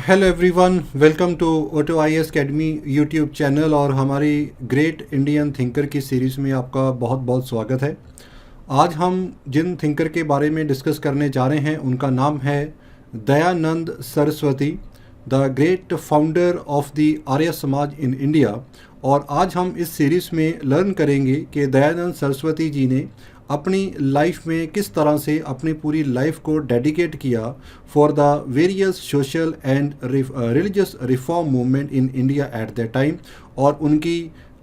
Hello everyone, welcome to auto I S academy YouTube channel और हमारी great Indian thinker की series में आपका बहुत बहुत स्वागत है। आज हम जिन थिंकर के बारे में डिस्कस करने जा रहे हैं उनका नाम है Dayanand Saraswati, the great founder of the Arya Samaj in India. और आज हम इस सीरीज़ में लर्न करेंगे कि दयानंद सरस्वती जी ने अपनी लाइफ में किस तरह से अपनी पूरी लाइफ को डेडिकेट किया for the various social and religious reform movement in India at the time, और उनकी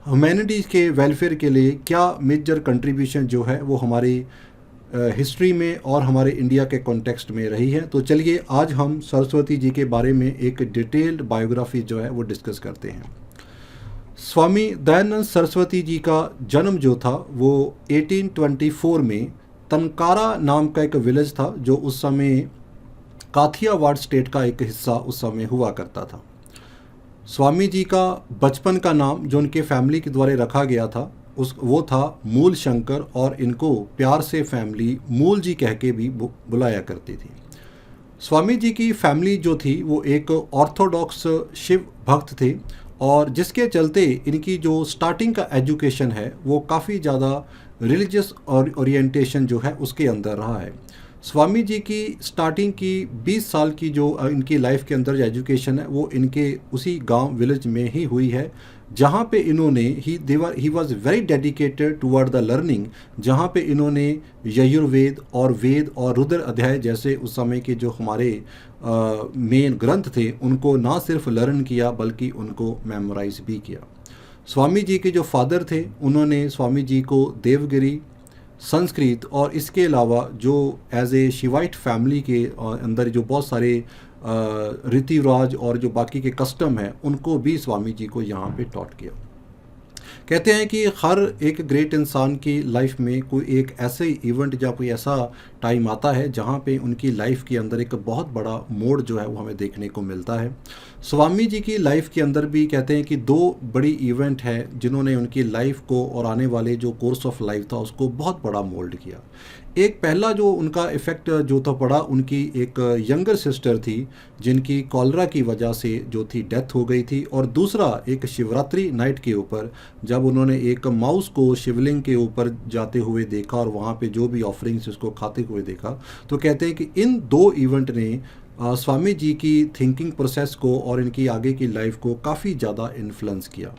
ह्यूमैनिटीज़ के वेलफेयर के लिए क्या मेजर कंट्रीब्यूशन जो है वो हमारी हिस्ट्री में और हमारे इंडिया के कॉन्टेक्स्ट में रही है। तो चलिए आज हम सरस्वती जी के बारे में एक डिटेल्ड बायोग्राफी जो है वो डिस्कस करते हैं। स्वामी दयानंद सरस्वती जी का जन्म जो था वो 1824 में तनकारा नाम का एक विलेज था जो उस समय काथियावाड़ स्टेट का एक हिस्सा उस समय हुआ करता था। स्वामी जी का बचपन का नाम जो उनके फैमिली के द्वारा रखा गया था वो था मूल शंकर, और इनको प्यार से फैमिली मूल जी कह के भी बुलाया करती थी। स्वामी जी की फैमिली जो थी वो एक ऑर्थोडॉक्स शिव भक्त थे, और जिसके चलते इनकी जो स्टार्टिंग का एजुकेशन है वो काफ़ी ज़्यादा रिलीजियस और ओरिएंटेशन जो है उसके अंदर रहा है। स्वामी जी की स्टार्टिंग की 20 साल की जो इनकी लाइफ के अंदर जो एजुकेशन है वो इनके उसी गांव विलेज में ही हुई है, जहाँ पे इन्होंने he was very dedicated toward the learning, जहाँ पे इन्होंने यजुर्वेद और वेद और रुद्र अध्याय जैसे उस समय के जो हमारे मेन ग्रंथ थे उनको ना सिर्फ लर्न किया बल्कि उनको मेमोराइज भी किया। स्वामी जी के जो फादर थे उन्होंने स्वामी जी को देवगिरी, संस्कृत और इसके अलावा जो एज ए शिवाइट फैमिली के अंदर जो बहुत सारे रीति रिवाज और जो बाकी के कस्टम हैं उनको भी स्वामी जी को यहाँ पे टॉट किया। कहते हैं कि हर एक ग्रेट इंसान की लाइफ में कोई एक ऐसे इवेंट या कोई ऐसा टाइम आता है जहाँ पे उनकी लाइफ के अंदर एक बहुत बड़ा मोड़ जो है वो हमें देखने को मिलता है। स्वामी जी की लाइफ के अंदर भी कहते हैं कि दो बड़ी इवेंट है जिन्होंने उनकी लाइफ को और आने वाले जो कोर्स ऑफ लाइफ था उसको बहुत बड़ा मोल्ड किया। एक पहला जो उनका इफ़ेक्ट जो था पड़ा, उनकी एक यंगर सिस्टर थी जिनकी कॉलरा की वजह से जो थी डेथ हो गई थी, और दूसरा एक शिवरात्रि नाइट के ऊपर जब उन्होंने एक माउस को शिवलिंग के ऊपर जाते हुए देखा और वहाँ पे जो भी ऑफरिंग्स उसको खाते हुए देखा, तो कहते हैं कि इन दो इवेंट ने स्वामी जी की थिंकिंग प्रोसेस को और इनकी आगे की लाइफ को काफ़ी ज़्यादा इन्फ्लुएंस किया।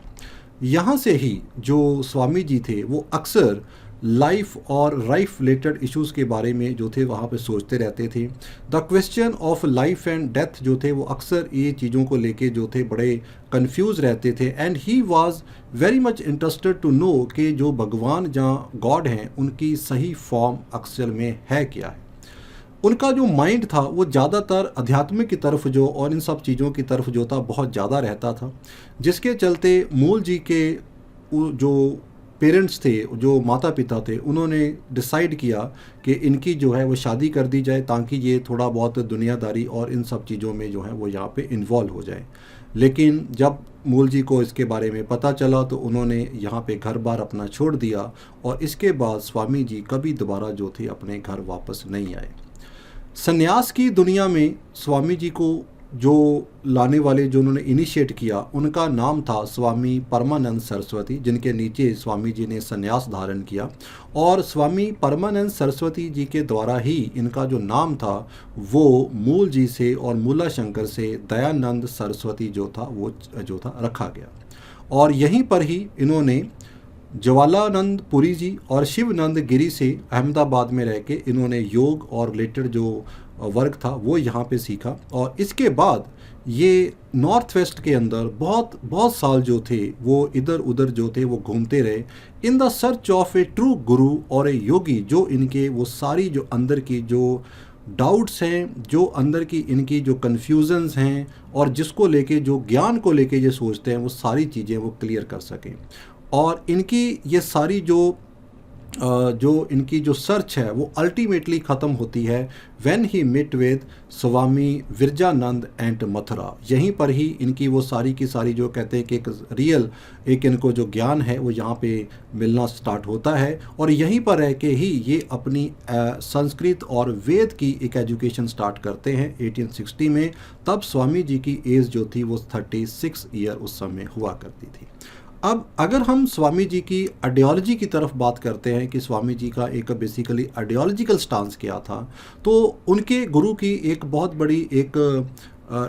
यहाँ से ही जो स्वामी जी थे वो अक्सर लाइफ और लाइफ रिलेटेड इश्यूज़ के बारे में जो थे वहाँ पे सोचते रहते थे। The question of life and death जो थे वो अक्सर ये चीज़ों को लेके जो थे बड़े कंफ्यूज रहते थे, and he was very much interested to know कि जो भगवान जहाँ गॉड हैं उनकी सही फॉर्म अक्सर में है क्या है। उनका जो माइंड था वो ज़्यादातर अध्यात्म की तरफ जो और इन सब चीज़ों की तरफ जो था बहुत ज़्यादा रहता था, जिसके चलते मूल जी के जो पेरेंट्स थे, जो माता पिता थे, उन्होंने डिसाइड किया कि इनकी जो है वो शादी कर दी जाए ताकि ये थोड़ा बहुत दुनियादारी और इन सब चीज़ों में जो है वो यहाँ पे इन्वॉल्व हो जाए। लेकिन जब मूल जी को इसके बारे में पता चला तो उन्होंने यहाँ पे घर बार अपना छोड़ दिया, और इसके बाद स्वामी जी कभी दोबारा जो थे अपने घर वापस नहीं आए। संन्यास की दुनिया में स्वामी जी को जो लाने वाले जो उन्होंने इनिशिएट किया उनका नाम था स्वामी परमानंद सरस्वती, जिनके नीचे स्वामी जी ने संन्यास धारण किया, और स्वामी परमानंद सरस्वती जी के द्वारा ही इनका जो नाम था वो मूल जी से और मूला शंकर से दयानंद सरस्वती जो था वो जो था रखा गया। और यहीं पर ही इन्होंने जवालानंद पुरी जी और शिवनंद गिरी से अहमदाबाद में रह के इन्होंने योग और रिलेटेड जो वर्क था वो यहाँ पे सीखा, और इसके बाद ये नॉर्थ वेस्ट के अंदर बहुत बहुत साल जो थे वो इधर उधर जो थे वो घूमते रहे in the search of A true गुरु और ए योगी, जो इनके वो सारी जो अंदर की जो डाउट्स हैं, जो अंदर की इनकी जो कन्फ्यूजन्स हैं और जिसको लेके जो ज्ञान को लेके ये सोचते हैं वो सारी चीज़ें वो क्लियर कर सकें। और इनकी ये सारी जो जो इनकी जो सर्च है वो अल्टीमेटली ख़त्म होती है व्हेन ही मिट with Swami Virjanand and Mathura. यहीं पर ही इनकी वो सारी की सारी जो कहते हैं कि एक रियल एक इनको जो ज्ञान है वो यहाँ पे मिलना स्टार्ट होता है, और यहीं पर रह के ही ये अपनी संस्कृत और वेद की एक एजुकेशन स्टार्ट करते हैं 1860 में। तब स्वामी जी की एज जो थी वो 36 ईयर उस समय हुआ करती थी। अब अगर हम स्वामी जी की आइडियोलॉजी की तरफ बात करते हैं कि स्वामी जी का एक बेसिकली आइडियोलॉजिकल स्टांस क्या था, तो उनके गुरु की एक बहुत बड़ी एक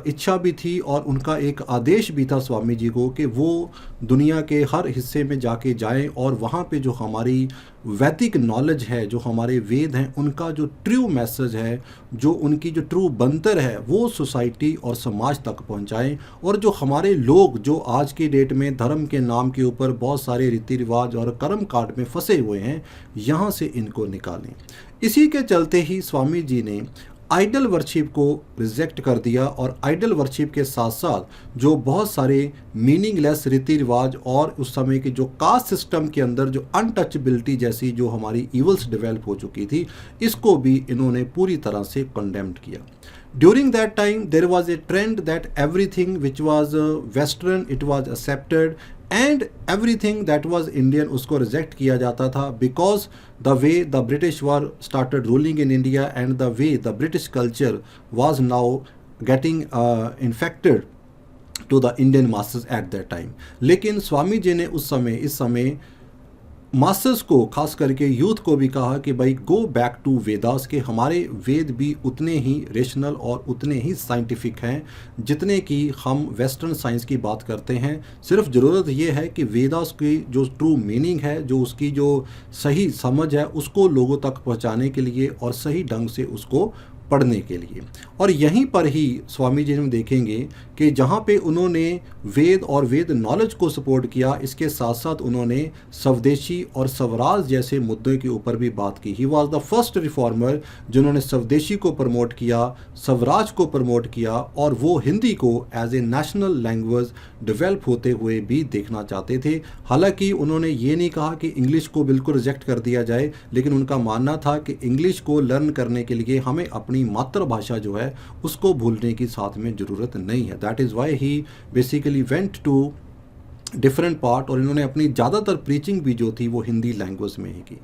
इच्छा भी थी और उनका एक आदेश भी था स्वामी जी को कि वो दुनिया के हर हिस्से में जाके जाएं और वहाँ पे जो हमारी वैदिक नॉलेज है, जो हमारे वेद हैं, उनका जो ट्रू मैसेज है, जो उनकी जो ट्रू बनतर है, वो सोसाइटी और समाज तक पहुँचाएं, और जो हमारे लोग जो आज की डेट में धर्म के नाम के ऊपर बहुत सारे रीति रिवाज और कर्म कांड में फंसे हुए हैं, यहाँ से इनको निकालें। इसी के चलते ही स्वामी जी ने आइडल वर्शिप को रिजेक्ट कर दिया, और आइडल वर्शिप के साथ साथ जो बहुत सारे मीनिंगलेस रीति रिवाज और उस समय के जो कास्ट सिस्टम के अंदर जो अनटचेबिलिटी जैसी जो हमारी इवल्स डेवलप हो चुकी थी, इसको भी इन्होंने पूरी तरह से कंडेम्ड किया। During that time, there was a trend that everything which was Western, it was accepted, and everything that was Indian उसको reject किया जाता था, because the way the British were started ruling in India and the way the British culture was now getting infected to the Indian masses at that time। लेकिन स्वामी जी ने उस समय इस समय मास्टर्स को, खास करके यूथ को भी कहा कि भाई गो बैक टू वेदास, के हमारे वेद भी उतने ही रेशनल और उतने ही साइंटिफिक हैं जितने कि हम वेस्टर्न साइंस की बात करते हैं। सिर्फ ज़रूरत ये है कि वेदास की जो ट्रू मीनिंग है, जो उसकी जो सही समझ है, उसको लोगों तक पहुंचाने के लिए और सही ढंग से उसको पढ़ने के लिए। और यहीं पर ही स्वामी जी हम देखेंगे कि जहाँ पे उन्होंने वेद और वेद नॉलेज को सपोर्ट किया, इसके साथ साथ उन्होंने स्वदेशी और स्वराज जैसे मुद्दों के ऊपर भी बात की। He was the first reformer जिन्होंने स्वदेशी को प्रमोट किया, स्वराज को प्रमोट किया, और वो हिंदी को as a national language develop होते हुए भी देखना चाहते थे। हालांकि उन्होंने ये नहीं कहा कि इंग्लिश को बिल्कुल रिजेक्ट कर दिया जाए, लेकिन उनका मानना था कि इंग्लिश को लर्न करने के लिए हमें अपनी मातृभाषा जो है उसको भूलने की साथ में ज़रूरत नहीं है। That is why he basically went to different part, और इन्होंने अपनी ज़्यादातर प्रीचिंग भी जो थी वो हिंदी लैंग्वेज में ही की।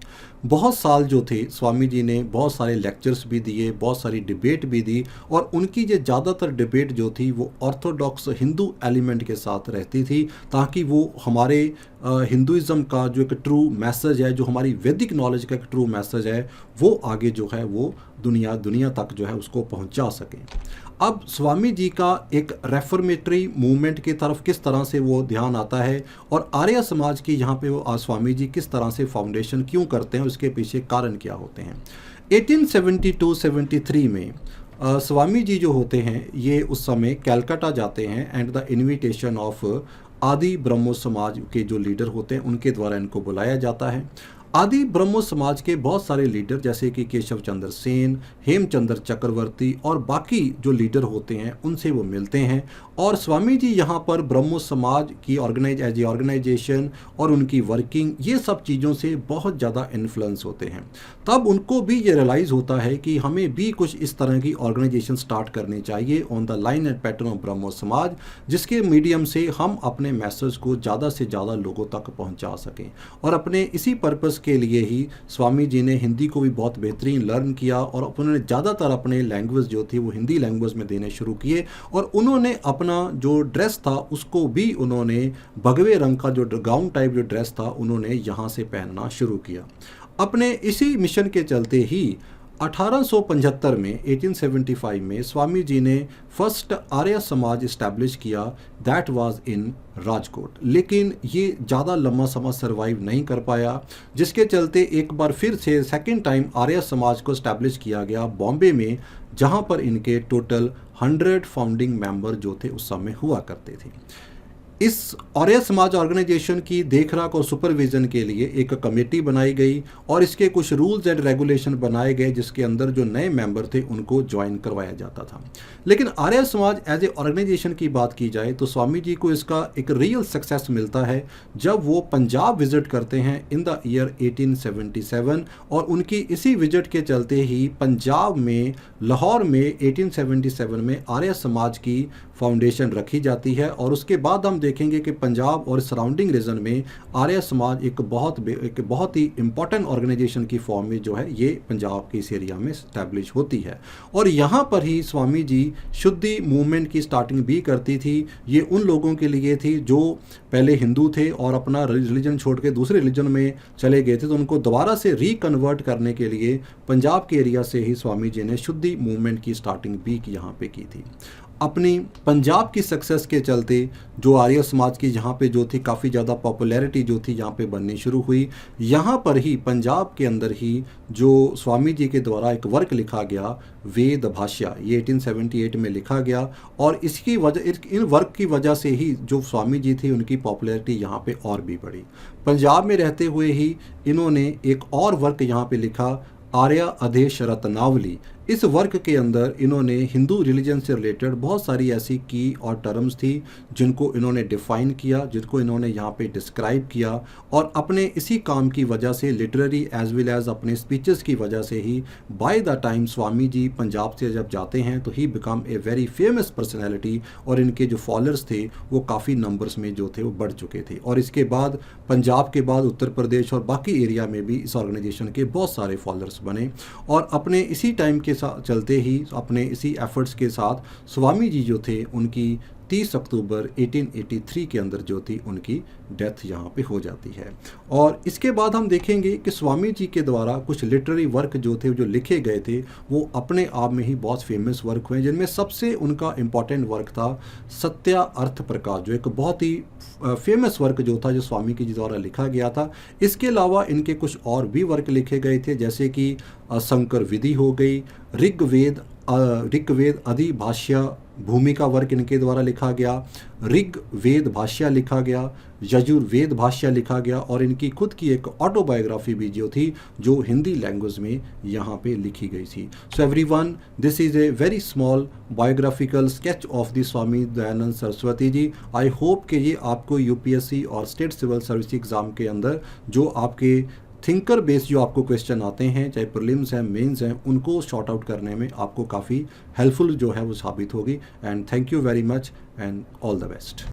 बहुत साल जो थे स्वामी जी ने बहुत सारे लेक्चर्स भी दिए, बहुत सारी डिबेट भी दी, और उनकी जो ज़्यादातर डिबेट जो थी वो ऑर्थोडॉक्स हिंदू एलिमेंट के साथ रहती थी, ताकि वो हमारे हिंदुज़म का जो एक ट्रू मैसेज है, जो हमारी वैदिक नॉलेज का एक ट्रू मैसेज है, वो आगे जो है वो दुनिया तक जो है उसको पहुंचा सकें। अब स्वामी जी का एक रेफॉर्मेटरी मूवमेंट की तरफ किस तरह से वो ध्यान आता है, और आर्य समाज की यहाँ पे वो स्वामी जी किस तरह से फाउंडेशन क्यों करते हैं, उसके पीछे कारण क्या होते हैं। 1872-73 में स्वामी जी जो होते हैं ये उस समय कलकत्ता जाते हैं, एंड द इनविटेशन ऑफ आदि ब्रह्मो समाज के जो लीडर होते हैं उनके द्वारा इनको बुलाया जाता है। आदि ब्रह्मो समाज के बहुत सारे लीडर जैसे कि केशव चंद्र सेन, हेमचंद्र चक्रवर्ती और बाकी जो लीडर होते हैं उनसे वो मिलते हैं, और स्वामी जी यहाँ पर ब्रह्मो समाज की ऑर्गेनाइजेशन और उनकी वर्किंग, ये सब चीज़ों से बहुत ज़्यादा इन्फ्लुएंस होते हैं। तब उनको भी ये रियलाइज़ होता है कि हमें भी कुछ इस तरह की ऑर्गेनाइजेशन स्टार्ट करनी चाहिए on the line and pattern of Brahmo Samaj, जिसके मीडियम से हम अपने मैसेज को ज़्यादा से ज़्यादा लोगों तक पहुँचा सकें। और अपने इसी पर्पज़ के लिए ही स्वामी जी ने हिंदी को भी बहुत बेहतरीन लर्न किया, और उन्होंने ज़्यादातर अपने लैंग्वेज जो थी वो हिंदी लैंग्वेज में देने शुरू किए, और उन्होंने अपना जो ड्रेस था उसको भी उन्होंने भगवे रंग का जो गाउन टाइप जो ड्रेस था उन्होंने यहाँ से पहनना शुरू किया। अपने इसी मिशन के चलते ही 1875 में 1875 में स्वामी जी ने फर्स्ट आर्य समाज इस्टेब्लिश किया, दैट वाज इन राजकोट। लेकिन ये ज़्यादा लंबा समय सर्वाइव नहीं कर पाया, जिसके चलते एक बार फिर से सेकंड टाइम आर्य समाज को इस्टेब्लिश किया गया बॉम्बे में, जहां पर इनके टोटल 100 फाउंडिंग मेंबर जो थे उस समय हुआ करते थे। इस आर्य समाज ऑर्गेनाइजेशन की देखरेख और सुपरविज़न के लिए एक कमेटी बनाई गई और इसके कुछ रूल्स एंड रेगुलेशन बनाए गए, जिसके अंदर जो नए मेंबर थे उनको ज्वाइन करवाया जाता था। लेकिन Arya Samaj as a organisation की बात की जाए तो स्वामी जी को इसका एक रियल सक्सेस मिलता है जब वो पंजाब विजिट करते हैं इन द ईयर 1877, और उनकी इसी विजिट के चलते ही पंजाब में लाहौर में 1877 में आर्य समाज की फाउंडेशन रखी जाती है। और उसके बाद हम देखेंगे कि पंजाब और सराउंडिंग रीजन में आर्य समाज एक बहुत ही इम्पॉर्टेंट ऑर्गेनाइजेशन की फॉर्म में जो है ये पंजाब के इस एरिया में इस्टेब्लिश होती है। और यहाँ पर ही स्वामी जी शुद्धि मूवमेंट की स्टार्टिंग भी करती थी। ये उन लोगों के लिए थी जो पहले हिंदू थे और अपना रिलीजन छोड़ के दूसरे रिलीजन में चले गए थे, तो उनको दोबारा से रिकन्वर्ट करने के लिए पंजाब के एरिया से ही स्वामी जी ने शुद्धि मूवमेंट की स्टार्टिंग भी यहाँ पे की थी। अपनी पंजाब की सक्सेस के चलते जो आर्य समाज की यहाँ पे जो थी काफ़ी ज़्यादा पॉपुलैरिटी जो थी यहाँ पे बननी शुरू हुई। यहाँ पर ही पंजाब के अंदर ही जो स्वामी जी के द्वारा एक वर्क लिखा गया वेद भाष्य, ये 1878 में लिखा गया, और इसकी वजह इन वर्क की वजह से ही जो स्वामी जी थी उनकी पॉपुलैरिटी यहाँ पे और भी बढ़ी। पंजाब में रहते हुए ही इन्होंने एक और वर्क यहाँ पे लिखा आर्य अधेश रत्नावली। इस वर्क के अंदर इन्होंने हिंदू रिलीजन से रिलेटेड बहुत सारी ऐसी की और टर्म्स थी जिनको इन्होंने डिफ़ाइन किया, जिनको इन्होंने यहाँ पे डिस्क्राइब किया, और अपने इसी काम की वजह से लिटरेरी एज वेल एज अपने स्पीचेस की वजह से ही by the time Swami ji Punjab से जब जाते हैं तो he become a very famous personality, और इनके जो फॉलोअर्स थे वो काफ़ी नंबर्स में जो थे वो बढ़ चुके थे। और इसके बाद पंजाब के बाद उत्तर प्रदेश और बाकी एरिया में भी इस ऑर्गेनाइजेशन के बहुत सारे फॉलोअर्स बने। और अपने इसी टाइम के साथ चलते ही अपने इसी एफर्ट्स के साथ स्वामी जी जो थे उनकी 30 अक्टूबर 1883 के अंदर जो थी उनकी डेथ यहाँ पे हो जाती है। और इसके बाद हम देखेंगे कि स्वामी जी के द्वारा कुछ लिटरेरी वर्क जो थे जो लिखे गए थे वो अपने आप में ही बहुत फेमस वर्क हुए, जिनमें सबसे उनका इम्पॉर्टेंट वर्क था सत्या अर्थ प्रकाश, जो एक बहुत ही फेमस वर्क जो था जो स्वामी जी द्वारा लिखा गया था। इसके अलावा इनके कुछ और भी वर्क लिखे गए थे, जैसे कि शंकर विधि हो गई, ऋग्वेद अधि भाष्य भूमिका वर्क इनके द्वारा लिखा गया, ऋग्वेद भाष्य लिखा गया, यजुर्वेद भाष्य लिखा गया, और इनकी खुद की एक ऑटोबायोग्राफी भी जो थी जो हिंदी लैंग्वेज में यहाँ पे लिखी गई थी। So everyone, this is a very small biographical sketch of the Swami Dayanand Saraswati ji. I hope कि ये आपको यूपीएससी और स्टेट सिविल सर्विस एग्ज़ाम के अंदर जो आपके थिंकर बेस जो आपको क्वेश्चन आते हैं, चाहे प्रीलिम्स हैं मेंस हैं, उनको शॉर्ट आउट करने में आपको काफ़ी हेल्पफुल जो है वो साबित होगी। And thank you very much and all the best.